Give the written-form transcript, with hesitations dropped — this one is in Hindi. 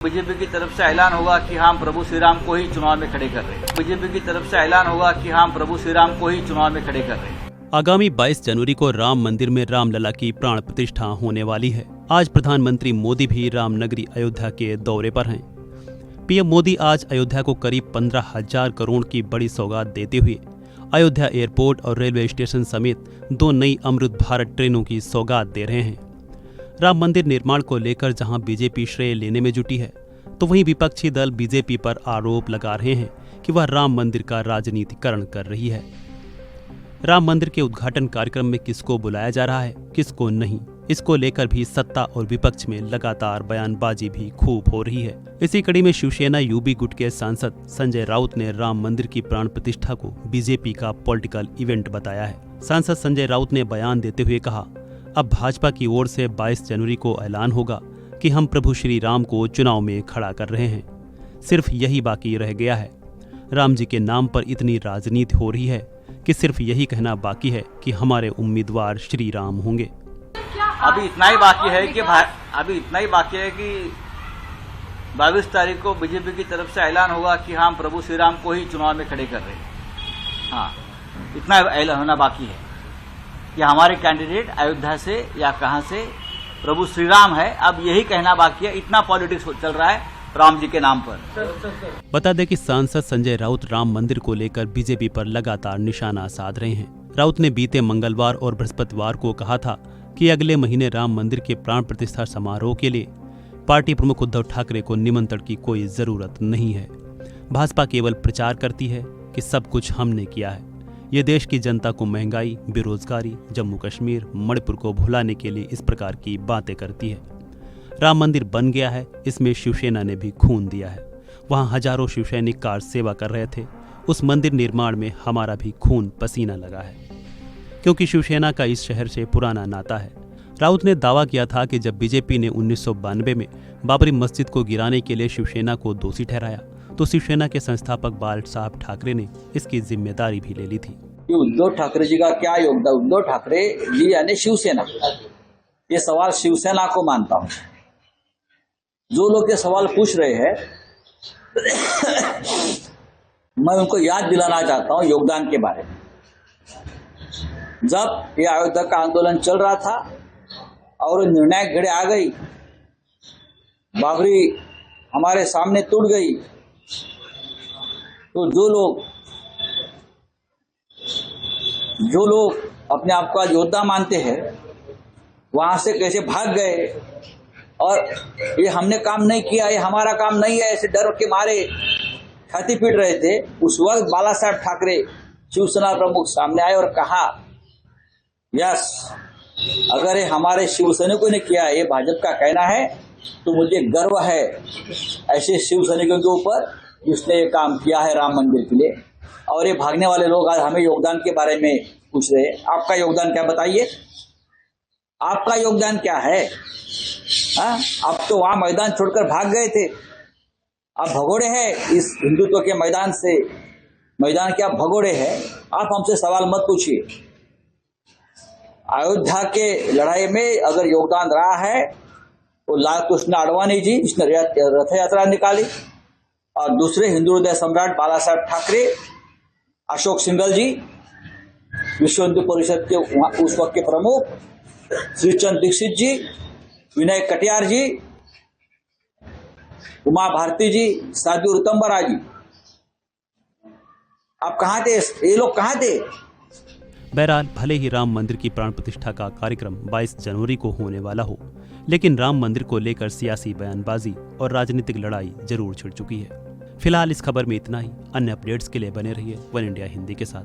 बीजेपी की तरफ से ऐलान होगा कि हम प्रभु श्री राम को ही चुनाव में खड़े कर रहे हैं। बीजेपी की तरफ से ऐलान होगा कि हम प्रभु श्री राम को ही चुनाव में खड़े कर रहे हैं। आगामी 22 जनवरी को राम मंदिर में रामलला की प्राण प्रतिष्ठा होने वाली है। आज प्रधानमंत्री मोदी भी रामनगरी अयोध्या के दौरे पर हैं। पीएम मोदी आज अयोध्या को करीब 15,000 करोड़ की बड़ी सौगात देते हुए अयोध्या एयरपोर्ट और रेलवे स्टेशन समेत 2 नई अमृत भारत ट्रेनों की सौगात दे रहे हैं। राम मंदिर निर्माण को लेकर जहां बीजेपी श्रेय लेने में जुटी है, तो वहीं विपक्षी दल बीजेपी पर आरोप लगा रहे हैं कि वह राम मंदिर का राजनीतिकरण कर रही है। राम मंदिर के उद्घाटन कार्यक्रम में किसको बुलाया जा रहा है, किसको नहीं, इसको लेकर भी सत्ता और विपक्ष में लगातार बयानबाजी भी खूब हो रही है। इसी कड़ी में शिवसेना यूबी गुट के सांसद संजय राउत ने राम मंदिर की प्राण प्रतिष्ठा को बीजेपी का पॉलिटिकल इवेंट बताया है। सांसद संजय राउत ने बयान देते हुए कहा, अब भाजपा की ओर से 22 जनवरी को ऐलान होगा कि हम प्रभु श्री राम को चुनाव में खड़ा कर रहे हैं। सिर्फ यही बाकी रह गया है। राम जी के नाम पर इतनी राजनीति हो रही है कि सिर्फ यही कहना बाकी है कि हमारे उम्मीदवार श्री राम होंगे। अभी इतना ही बाकी है कि 22 तारीख को बीजेपी की तरफ से ऐलान होगा कि हम प्रभु श्री राम को ही चुनाव में खड़े कर रहे हैं। हाँ, इतना ऐलान होना बाकी है कि हमारे कैंडिडेट अयोध्या से या कहां से प्रभु श्री राम है। अब यही कहना बाकी है। इतना पॉलिटिक्स चल रहा है राम जी के नाम पर। बता दें कि सांसद संजय राउत राम मंदिर को लेकर बीजेपी पर लगातार निशाना साध रहे हैं। राउत ने बीते मंगलवार और बृहस्पतिवार को कहा था कि अगले महीने राम मंदिर के प्राण प्रतिष्ठा समारोह के लिए पार्टी प्रमुख उद्धव ठाकरे को निमंत्रण की कोई जरूरत नहीं है। भाजपा केवल प्रचार करती है कि सब कुछ हमने किया है। ये देश की जनता को महंगाई, बेरोजगारी, जम्मू कश्मीर, मणिपुर को भुलाने के लिए इस प्रकार की बातें करती है। राम मंदिर बन गया है, इसमें शिवसेना ने भी खून दिया है। वहां हजारों शिवसैनिक कार सेवा कर रहे थे। उस मंदिर निर्माण में हमारा भी खून पसीना लगा है, क्योंकि शिवसेना का इस शहर से पुराना नाता है। राउत ने दावा किया था कि जब बीजेपी ने 1992 में बाबरी मस्जिद को गिराने के लिए शिवसेना को दोषी ठहराया, तो शिवसेना के संस्थापक बाल साहब ठाकरे ने इसकी जिम्मेदारी भी ले ली थी। उद्धव ठाकरे जी का क्या योगदान, उद्धव ठाकरे जी यानी शिवसेना, ये सवाल शिवसेना को मानता हूं। जो लोग ये सवाल पूछ रहे हैं मैं उनको याद दिलाना चाहता हूं योगदान के बारे में। जब ये अयोध्या का आंदोलन चल रहा था और निर्णायक घड़ी आ गई, बाबरी हमारे सामने टूट गई, तो जो लोग अपने आप को योद्धा मानते हैं वहां से कैसे भाग गए और ये हमने काम नहीं किया, ये हमारा काम नहीं है, ऐसे डर के मारे छाती पीट रहे थे। उस वक्त बाला साहब ठाकरे शिवसेना प्रमुख सामने आए और कहा, यस, अगर ये हमारे शिवसैनिकों ने किया, ये भाजपा का कहना है, तो मुझे गर्व है ऐसे शिवसैनिकों के ऊपर जिसने ये काम किया है राम मंदिर के लिए। और ये भागने वाले लोग आज हमें योगदान के बारे में पूछ रहे हैं। आपका योगदान क्या, बताइए, आपका योगदान क्या है? आप तो वहां मैदान छोड़कर भाग गए थे, आप भगोड़े हैं इस हिंदुत्व के मैदान से। मैदान के आप भगोड़े हैं। आप हमसे सवाल मत पूछिए। अयोध्या के लड़ाई में अगर योगदान रहा है तो लाल कृष्ण आडवाणी जी जिसने रथ यात्रा निकाली, और दूसरे हिंदू हृदय सम्राट बाला साहब ठाकरे, अशोक सिंघल जी, विश्व हिंदू परिषद के उस वक्त के प्रमुख श्रीचंद दीक्षित जी, विनय कटियार जी, उमा भारती जी, साधु ऋतंबरा जी, आप कहाँ थे? ये लोग कहाँ थे? बहरहाल भले ही राम मंदिर की प्राण प्रतिष्ठा का कार्यक्रम 22 जनवरी को होने वाला हो, लेकिन राम मंदिर को लेकर सियासी बयानबाजी और राजनीतिक लड़ाई जरूर छिड़ चुकी है। फिलहाल इस खबर में इतना ही। अन्य अपडेट्स के लिए बने रहिए वन इंडिया हिंदी के साथ।